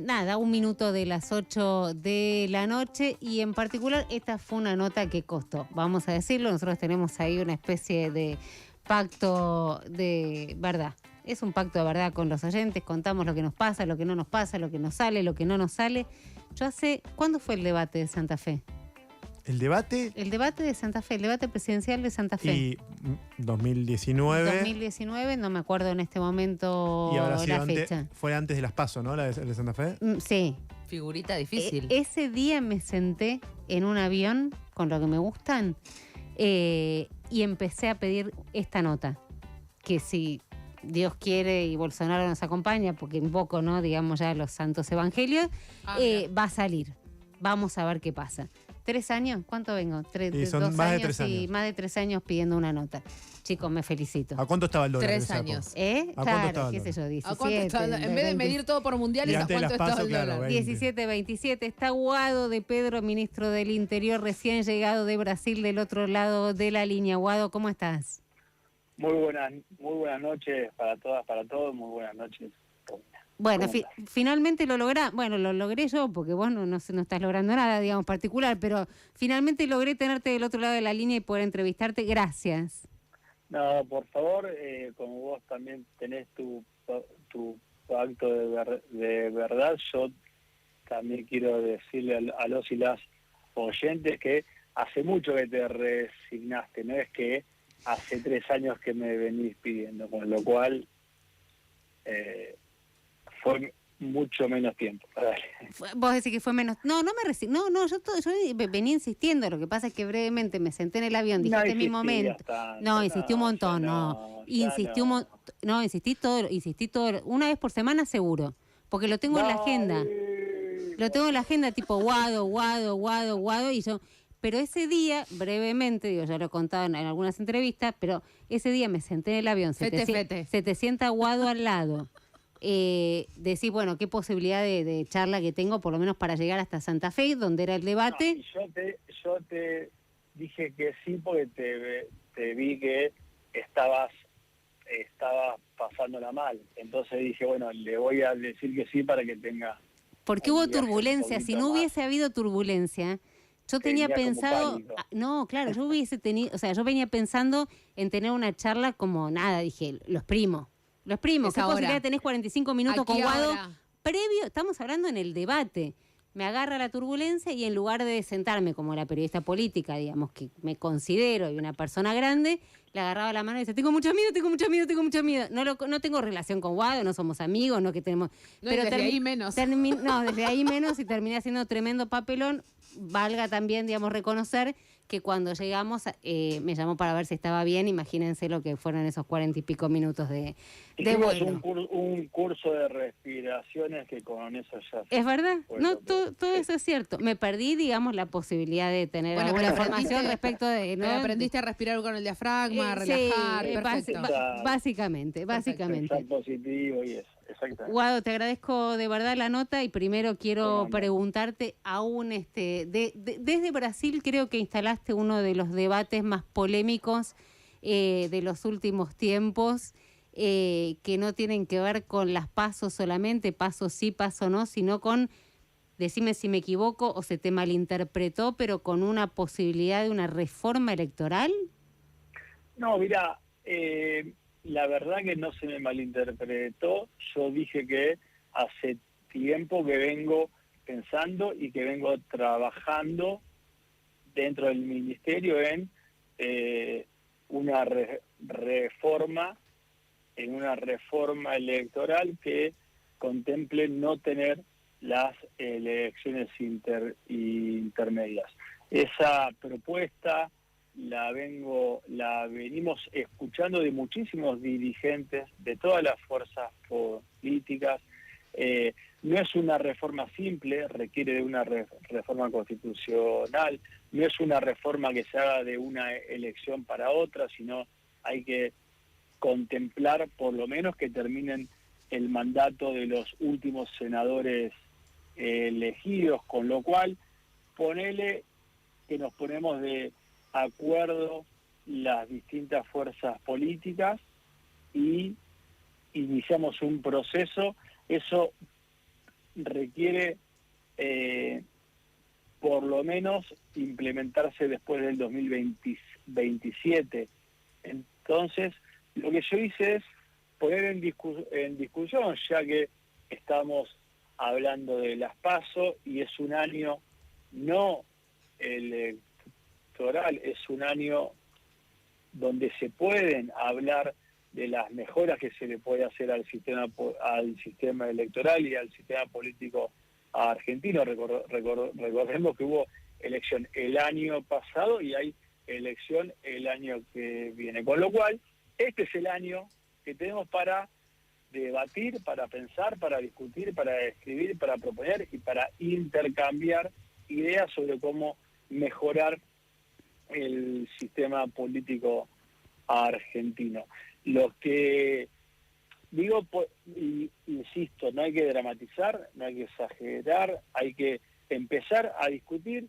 nada, 1 minuto de las 8 de la noche y en particular esta fue una nota que costó, vamos a decirlo, nosotros tenemos ahí una especie de pacto de verdad. Es un pacto de verdad con los oyentes, contamos lo que nos pasa, lo que no nos pasa, lo que nos sale, lo que no nos sale. ¿Cuándo fue el debate de Santa Fe? ¿El debate? El debate de Santa Fe, el debate presidencial de Santa Fe. Y 2019. 2019, no me acuerdo en este momento y habrá sido la fecha. Fue antes de las PASO, ¿no? El de Santa Fe. Sí. Figurita difícil. Ese día me senté en un avión con lo que me gustan y empecé a pedir esta nota. Que si Dios quiere y Bolsonaro nos acompaña, porque invoco, ¿no? Digamos ya los santos evangelios, va a salir. Vamos a ver qué pasa. 3 años, ¿cuánto vengo? Son 2 más años, de 3 años. Sí, más de 3 años pidiendo una nota. Chicos, me felicito. ¿A cuánto estaba el dólar? 3 años. Claro, qué sé yo, 17. ¿A cuánto está el dólar? En vez de medir todo por mundiales, ¿a cuánto está el dólar? 17, 27. Está Guado de Pedro, ministro del Interior, recién llegado de Brasil, del otro lado de la línea. Guado, ¿cómo estás? Muy buenas noches para todas, para todos. Muy buenas noches. Bueno, finalmente lo logré. Bueno, lo logré yo, porque vos no estás logrando nada, digamos, particular, pero finalmente logré tenerte del otro lado de la línea y poder entrevistarte. Gracias. No, por favor, como vos también tenés tu acto de verdad, yo también quiero decirle a los y las oyentes que hace mucho que te resignaste, no es que hace 3 años que me venís pidiendo, con lo cual fue mucho menos tiempo. Vos decís que fue menos. No me resigno. Yo venía insistiendo. Lo que pasa es que brevemente me senté en el avión, dijiste mi momento. Insistí un montón, insistí todo. Una vez por semana seguro. Porque lo tengo en la agenda. Lo tengo en la agenda tipo Guado, y yo. Pero ese día, brevemente, ya lo he contado en algunas entrevistas, pero ese día me senté en el avión, se te sienta Guado al lado. Decís, bueno, qué posibilidad de charla que tengo, por lo menos para llegar hasta Santa Fe, donde era el debate. Yo te dije que sí, porque te vi que estabas pasándola mal. Entonces dije, bueno, le voy a decir que sí para que tenga... Porque hubo turbulencia. Si no hubiese habido turbulencia... Yo tenía pensado, yo venía pensando en tener una charla como nada, dije, los primos, ¿qué posibilidad tenés 45 minutos con Guado? Previo, estamos hablando en el debate, me agarra la turbulencia y en lugar de sentarme como la periodista política, digamos, que me considero y una persona grande, le agarraba la mano y decía, tengo mucho miedo. No tengo relación con Guado, no somos amigos, no que tenemos... pero desde ahí menos. Desde ahí menos y terminé haciendo tremendo papelón. Valga también, digamos, reconocer que cuando llegamos me llamó para ver si estaba bien. Imagínense lo que fueron esos 40 y pico minutos de vuelo. Un curso de respiraciones que con eso ya... ¿Es verdad? No, todo eso es cierto. Me perdí, digamos, la posibilidad de tener alguna información respecto de... ¿no? Aprendiste a respirar con el diafragma, a relajar, perfecto. Básicamente. Pensar positivo y eso. Exactamente. Guado, te agradezco de verdad la nota y primero quiero preguntarte aún desde Brasil creo que instalaste uno de los debates más polémicos de los últimos tiempos, que no tienen que ver con las PASO solamente, PASO sí, PASO no, sino con, decime si me equivoco o se te malinterpretó, pero con una posibilidad de una reforma electoral. No, mira, la verdad que no se me malinterpretó. Yo dije que hace tiempo que vengo pensando y que vengo trabajando dentro del ministerio en una reforma electoral que contemple no tener las elecciones intermedias. Esa propuesta la venimos escuchando de muchísimos dirigentes de todas las fuerzas políticas. No es una reforma simple, requiere de una reforma constitucional, no es una reforma que se haga de una elección para otra, sino hay que contemplar por lo menos que terminen el mandato de los últimos senadores elegidos, con lo cual ponele que nos ponemos de acuerdo las distintas fuerzas políticas y iniciamos un proceso. Eso requiere por lo menos implementarse después del 2027. Entonces, lo que yo hice es poner en discusión, ya que estamos hablando de las PASO y es un año no electoral, es un año donde se pueden hablar de las mejoras que se le puede hacer al sistema electoral y al sistema político argentino. Recordemos que hubo elección el año pasado y hay elección el año que viene, con lo cual este es el año que tenemos para debatir, para pensar, para discutir, para escribir, para proponer y para intercambiar ideas sobre cómo mejorar el sistema político argentino. Lo que digo, insisto, no hay que dramatizar, no hay que exagerar, hay que empezar a discutir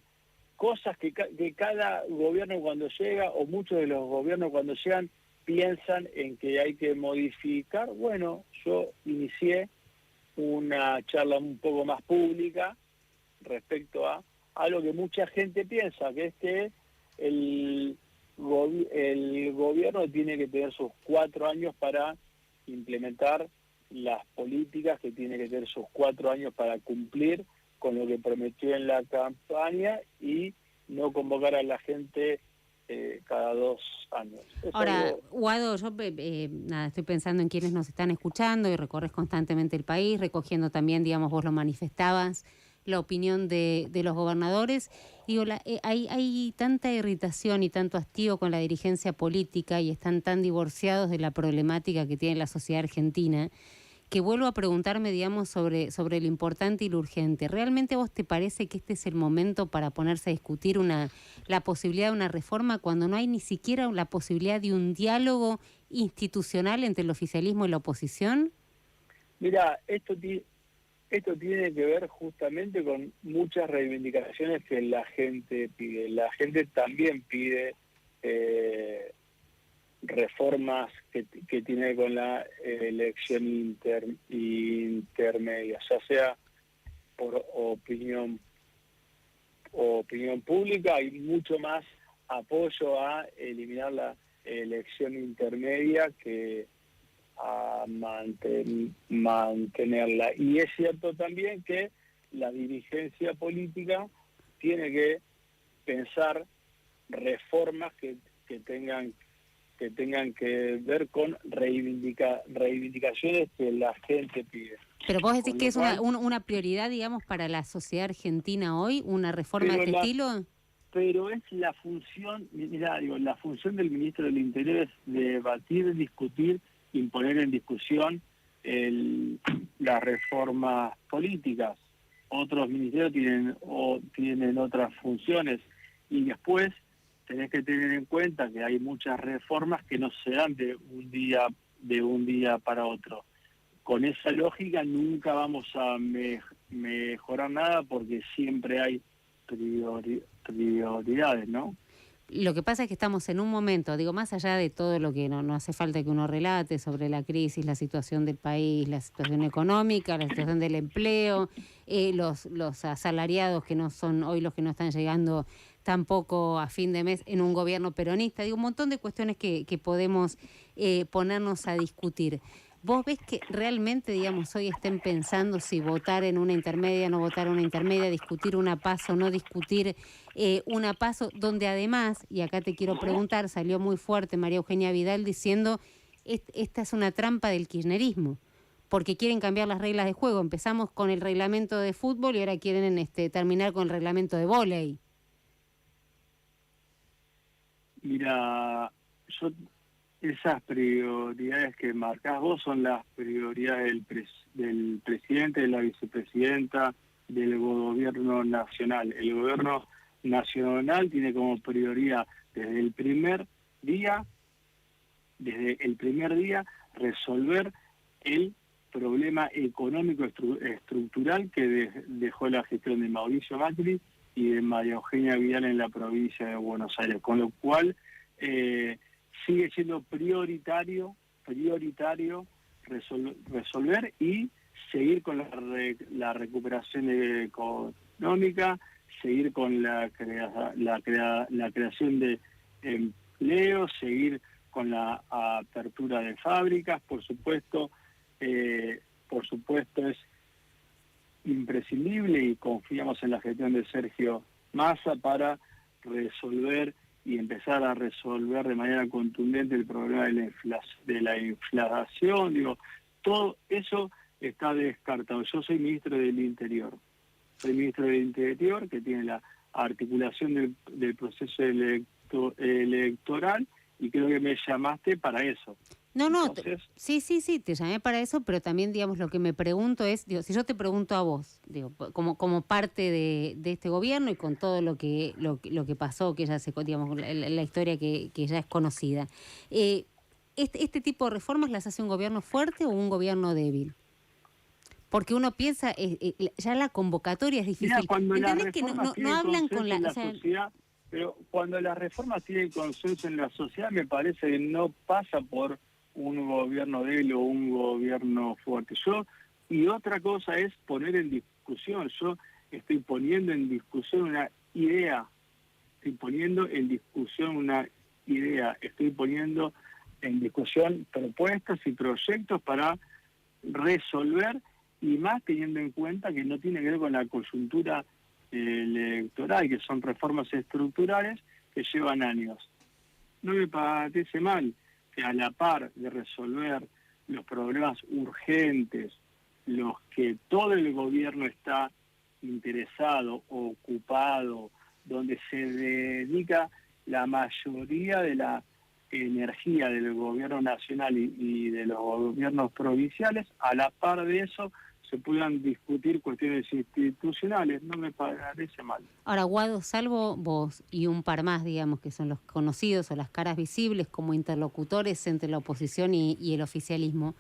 cosas que cada gobierno cuando llega, o muchos de los gobiernos cuando llegan, piensan en que hay que modificar. Bueno, yo inicié una charla un poco más pública respecto a algo que mucha gente piensa, que es que el gobierno tiene que tener sus 4 años para implementar las políticas, que tiene que tener sus 4 años para cumplir con lo que prometió en la campaña y no convocar a la gente cada 2 años. Ahora, Guado, yo estoy pensando en quienes nos están escuchando y recorres constantemente el país, recogiendo también, digamos, vos lo manifestabas, la opinión de los gobernadores. Digo, hay tanta irritación y tanto hastío con la dirigencia política y están tan divorciados de la problemática que tiene la sociedad argentina, que vuelvo a preguntarme, digamos, sobre lo importante y lo urgente. ¿Realmente a vos te parece que este es el momento para ponerse a discutir la posibilidad de una reforma cuando no hay ni siquiera la posibilidad de un diálogo institucional entre el oficialismo y la oposición? Mira, esto tiene que ver justamente con muchas reivindicaciones que la gente pide. La gente también pide reformas que tiene con la elección intermedia, ya sea por opinión pública. Hay mucho más apoyo a eliminar la elección intermedia que a mantenerla. Y es cierto también que la dirigencia política tiene que pensar reformas que tengan que ver con reivindicaciones que la gente pide. Pero vos decís que es una prioridad, digamos, para la sociedad argentina hoy, una reforma de este estilo. Pero es la función, la función del ministro del Interior es debatir, discutir, imponer en discusión las reformas políticas. Otros ministerios tienen otras funciones, y después tenés que tener en cuenta que hay muchas reformas que no se dan de un día para otro. Con esa lógica nunca vamos a mejorar nada, porque siempre hay prioridades, ¿no? Lo que pasa es que estamos en un momento, digo, más allá de todo lo que no hace falta que uno relate sobre la crisis, la situación del país, la situación económica, la situación del empleo, los asalariados que no son hoy los que no están llegando tampoco a fin de mes en un gobierno peronista, digo, un montón de cuestiones que podemos ponernos a discutir. ¿Vos ves que realmente, digamos, hoy estén pensando si votar en una intermedia, no votar en una intermedia, discutir una PASO, no discutir una PASO, donde además, y acá te quiero preguntar, salió muy fuerte María Eugenia Vidal diciendo esta es una trampa del kirchnerismo, porque quieren cambiar las reglas de juego? Empezamos con el reglamento de fútbol y ahora quieren terminar con el reglamento de vóley. Mira, esas prioridades que marcás vos son las prioridades del presidente, de la vicepresidenta, del gobierno nacional. El gobierno nacional tiene como prioridad desde el primer día resolver el problema económico estructural que dejó la gestión de Mauricio Macri y de María Eugenia Vidal en la provincia de Buenos Aires, con lo cual sigue siendo prioritario resolver, y seguir con la recuperación económica, seguir con la creación de empleo, seguir con la apertura de fábricas, por supuesto es imprescindible y confiamos en la gestión de Sergio Massa para resolver y empezar a resolver de manera contundente el problema de la inflación. Digo, todo eso está descartado. Yo soy ministro del Interior. Soy ministro del Interior que tiene la articulación del proceso electoral y creo que me llamaste para eso. No, Entonces, sí, te llamé para eso, pero también, digamos, lo que me pregunto es, digo, si yo te pregunto a vos, digo, como parte de este gobierno y con todo lo que pasó, que ya se, digamos, la historia que ya es conocida, este tipo de reformas las hace un gobierno fuerte o un gobierno débil? Porque uno piensa, ya la convocatoria es difícil. Mira, cuando ¿entendés que no hablan con la sociedad? Pero cuando las reformas tienen consenso en la sociedad, me parece que no pasa por un gobierno débil o un gobierno fuerte. Y otra cosa es poner en discusión. Yo estoy poniendo en discusión una idea. Estoy poniendo en discusión propuestas y proyectos para resolver, y más teniendo en cuenta que no tiene que ver con la coyuntura electoral, que son reformas estructurales que llevan años. No me parece mal que a la par de resolver los problemas urgentes, los que todo el gobierno está interesado, ocupado, donde se dedica la mayoría de la energía del gobierno nacional y de los gobiernos provinciales, a la par de eso se puedan discutir cuestiones institucionales, no me parece mal. Ahora, Guado, salvo vos y un par más, digamos, que son los conocidos o las caras visibles como interlocutores entre la oposición y el oficialismo,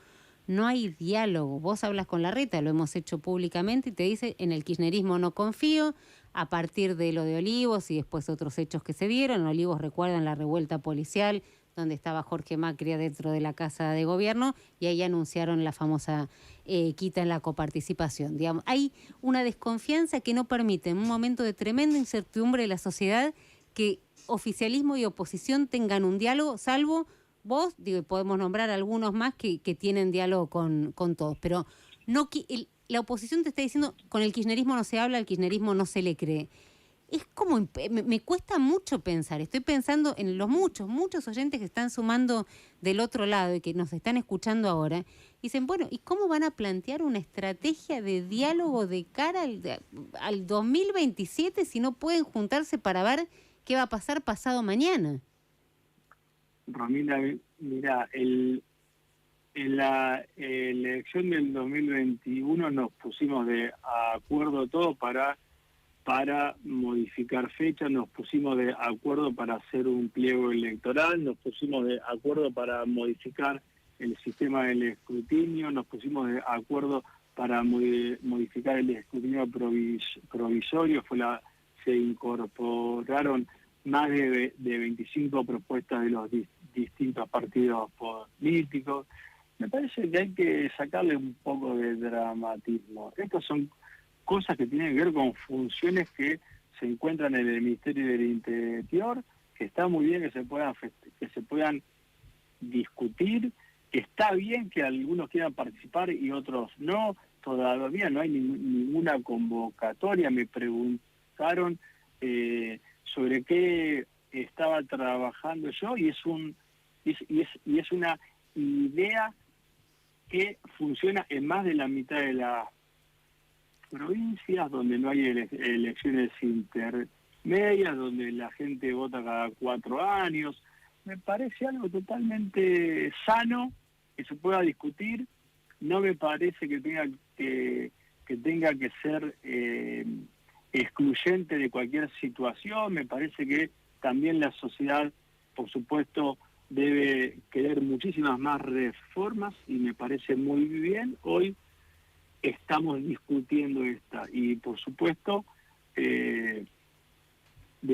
no hay diálogo. Vos hablas con Larreta, lo hemos hecho públicamente, y te dice, en el kirchnerismo no confío, a partir de lo de Olivos y después otros hechos que se dieron. Olivos, recuerdan la revuelta policial, donde estaba Jorge Macri dentro de la Casa de Gobierno, y ahí anunciaron la famosa quita en la coparticipación. Digamos, hay una desconfianza que no permite, en un momento de tremenda incertidumbre de la sociedad, que oficialismo y oposición tengan un diálogo, salvo vos, digo, podemos nombrar algunos más que tienen diálogo con todos, pero no la oposición te está diciendo, con el kirchnerismo no se habla, al kirchnerismo no se le cree. Es como, me cuesta mucho pensar, estoy pensando en los muchos oyentes que están sumando del otro lado y que nos están escuchando ahora, y dicen, bueno, ¿y cómo van a plantear una estrategia de diálogo de cara al 2027 si no pueden juntarse para ver qué va a pasar pasado mañana? Romina, mira, en la elección del 2021 nos pusimos de acuerdo todos para modificar fechas, nos pusimos de acuerdo para hacer un pliego electoral, nos pusimos de acuerdo para modificar el sistema del escrutinio, nos pusimos de acuerdo para modificar el escrutinio provisorio, se incorporaron más de 25 propuestas de los distintos partidos políticos. Me parece que hay que sacarle un poco de dramatismo. Estos son cosas que tienen que ver con funciones que se encuentran en el Ministerio del Interior, que está muy bien que se puedan discutir, que está bien que algunos quieran participar y otros no. Todavía no hay ninguna convocatoria. Me preguntaron sobre qué estaba trabajando yo, y es una idea que funciona en más de la mitad de las provincias, donde no hay elecciones intermedias, donde la gente vota cada 4 años. Me parece algo totalmente sano que se pueda discutir. No me parece que tenga que ser excluyente de cualquier situación. Me parece que también la sociedad, por supuesto, debe querer muchísimas más reformas, y me parece muy bien. Hoy estamos discutiendo esta, y por supuesto de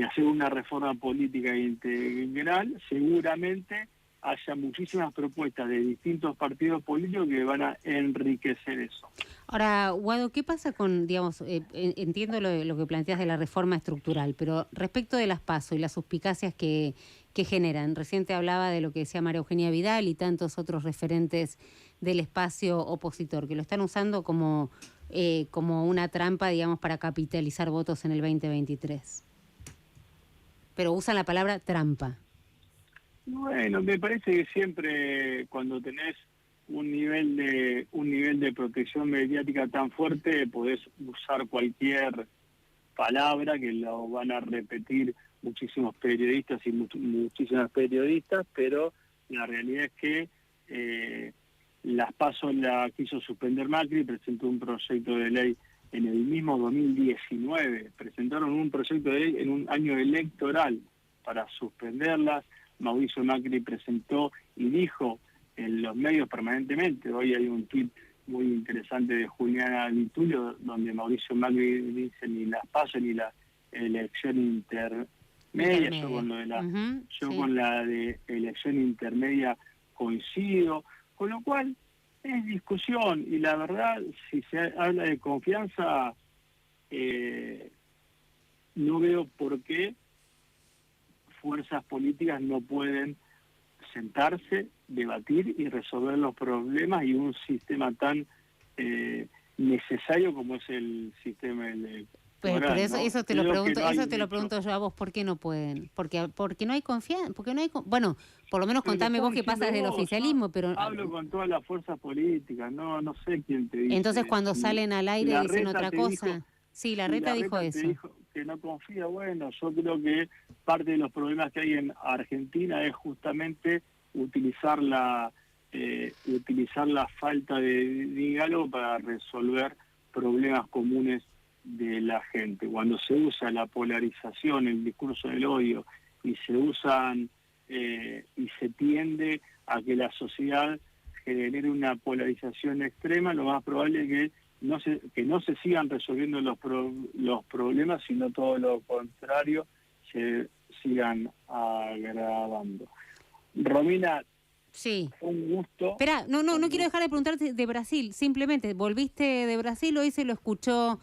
hacer una reforma política integral, seguramente haya muchísimas propuestas de distintos partidos políticos que van a enriquecer eso. Ahora, Guado, ¿qué pasa con, digamos, entiendo lo que planteas de la reforma estructural, pero respecto de las PASO y las suspicacias que generan? Recién te hablaba de lo que decía María Eugenia Vidal y tantos otros referentes del espacio opositor, que lo están usando como una trampa, digamos, para capitalizar votos en el 2023. Pero usan la palabra trampa. Bueno, me parece que siempre cuando tenés un nivel de protección mediática tan fuerte, podés usar cualquier palabra que lo van a repetir muchísimos periodistas y muchísimas periodistas, pero la realidad es que las PASO la quiso suspender Macri, presentó un proyecto de ley en el mismo 2019, presentaron un proyecto de ley en un año electoral para suspenderlas. Mauricio Macri presentó y dijo en los medios permanentemente, hoy hay un tuit muy interesante de Juliana Di Tulio, donde Mauricio Macri dice ni las PASO ni la elección intermedia, yo con lo de con la de elección intermedia coincido, con lo cual es discusión, y la verdad, si se habla de confianza, no veo por qué fuerzas políticas no pueden sentarse, debatir y resolver los problemas y un sistema tan necesario como es el sistema electoral. Pero eso te lo pregunto, lo pregunto yo a vos, ¿por qué no pueden? Porque no hay confianza, bueno, por lo menos contame vos qué pasa desde el oficialismo, pero hablo con todas las fuerzas políticas, no sé quién te dice. Entonces cuando salen al aire dicen otra cosa. Sí, Larreta dijo eso. Dijo que no confía. Bueno, yo creo que parte de los problemas que hay en Argentina es justamente utilizar la falta de diálogo para resolver problemas comunes de la gente. Cuando se usa la polarización, el discurso del odio, y se usan y se tiende a que la sociedad genere una polarización extrema, lo más probable es que no se sigan resolviendo los problemas, sino todo lo contrario, se sigan agravando. Romina, sí, fue un gusto. Espera, no quiero dejar de preguntarte de Brasil, simplemente, volviste de Brasil, hoy se lo escuchó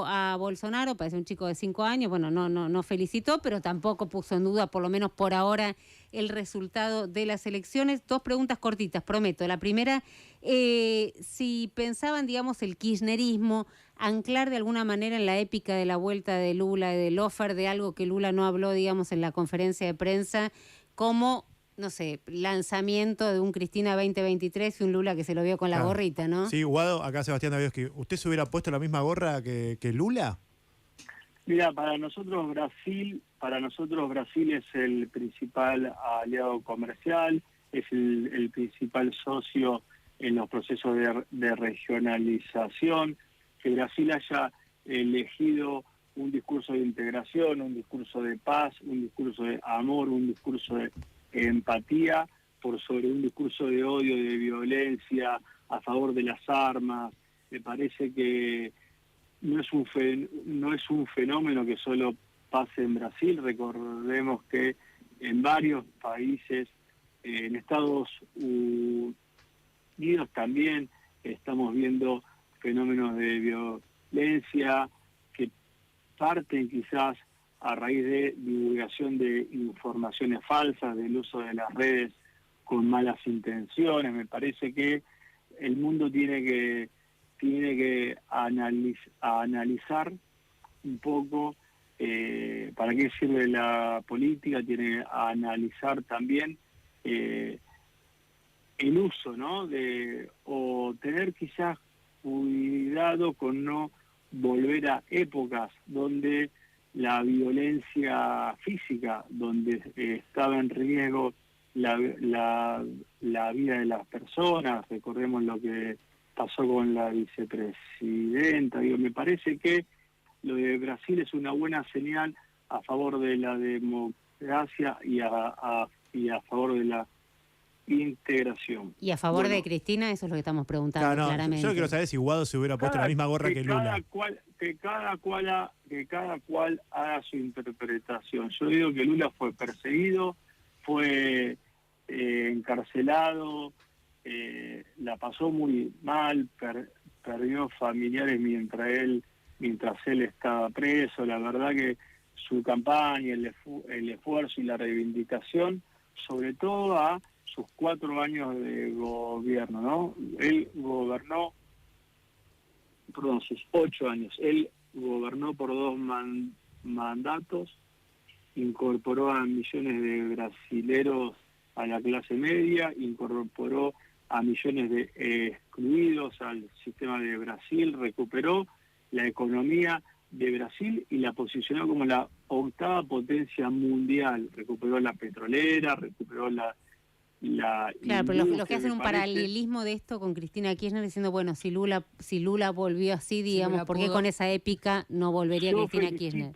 a Bolsonaro, parece un chico de 5 años, bueno, no felicitó, pero tampoco puso en duda, por lo menos por ahora, el resultado de las elecciones. 2 preguntas cortitas, prometo. La primera, si pensaban, digamos, el kirchnerismo, anclar de alguna manera en la épica de la vuelta de Lula y de Lofer, de algo que Lula no habló, digamos, en la conferencia de prensa, como, no sé, lanzamiento de un Cristina 2023 y un Lula que se lo vio con la gorrita, ¿no? Sí, Guado, acá Sebastián Davioski, ¿usted se hubiera puesto la misma gorra que Lula? Mira, para nosotros Brasil es el principal aliado comercial, es el principal socio en los procesos de regionalización. Que Brasil haya elegido un discurso de integración, un discurso de paz, un discurso de amor, un discurso de empatía, por sobre un discurso de odio, de violencia, a favor de las armas. Me parece que no es un fenómeno que solo pase en Brasil. Recordemos que en varios países, en Estados Unidos también estamos viendo fenómenos de violencia que parten quizás a raíz de divulgación de informaciones falsas, del uso de las redes con malas intenciones. Me parece que el mundo tiene que analizar un poco para qué sirve la política, tiene que analizar también el uso, ¿no? O tener quizás cuidado con no volver a épocas donde la violencia física, donde estaba en riesgo la vida de las personas. Recordemos lo que pasó con la vicepresidenta. Me parece que lo de Brasil es una buena señal a favor de la democracia y a favor de la integración. Y a favor de Cristina, eso es lo que estamos preguntando, claramente. Yo quiero saber si Guado se hubiera puesto la misma gorra que Lula. Que cada cual haga su interpretación. Yo digo que Lula fue perseguido, fue encarcelado, la pasó muy mal, perdió familiares mientras él estaba preso. La verdad que su campaña, el esfuerzo y la reivindicación, sobre todo a sus 4 años de gobierno, ¿no? Él gobernó, perdón, sus 8 años. Él gobernó por 2 mandatos, incorporó a millones de brasileros a la clase media, incorporó a millones de excluidos al sistema de Brasil, recuperó la economía de Brasil y la posicionó como la 8ª potencia mundial. Recuperó la petrolera, recuperó la claro, pero los que hacen un paralelismo de esto con Cristina Kirchner diciendo, bueno, si Lula volvió así, digamos, ¿por qué con esa épica no volvería Cristina Kirchner?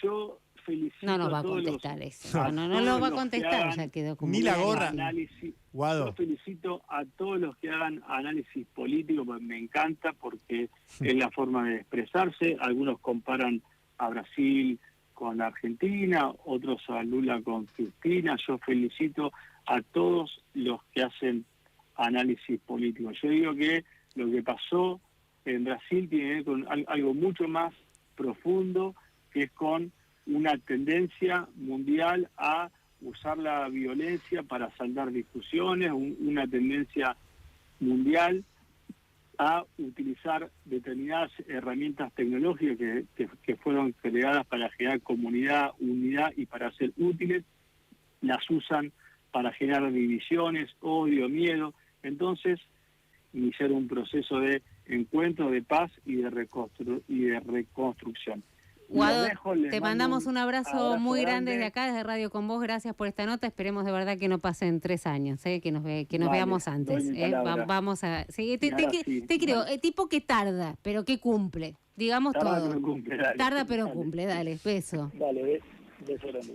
Yo felicito no nos va a contestar eso. No lo va a contestar, ya quedó como... Ni la gorra. Yo felicito a todos los que hagan análisis político, pues me encanta porque es la forma de expresarse. Algunos comparan a Brasil con Argentina, otros a Lula con Cristina. Yo felicito a todos los que hacen análisis político. Yo digo que lo que pasó en Brasil tiene que ver con algo mucho más profundo, que es con una tendencia mundial a usar la violencia para saldar discusiones, una tendencia mundial a utilizar determinadas herramientas tecnológicas que fueron creadas para generar comunidad, unidad y para ser útiles, las usan para generar divisiones, odio, miedo. Entonces, iniciar un proceso de encuentro, de paz y de reconstrucción. Guado, te mandamos un abrazo muy grande desde acá, desde Radio Con Vos. Gracias por esta nota. Esperemos de verdad que no pasen 3 años, que nos veamos antes. Vamos a... Sí, te creo, tipo que tarda, pero que cumple. Digamos tarda, todo. Pero cumple, dale. Tarda, pero cumple. Dale, beso. Dale, beso grande.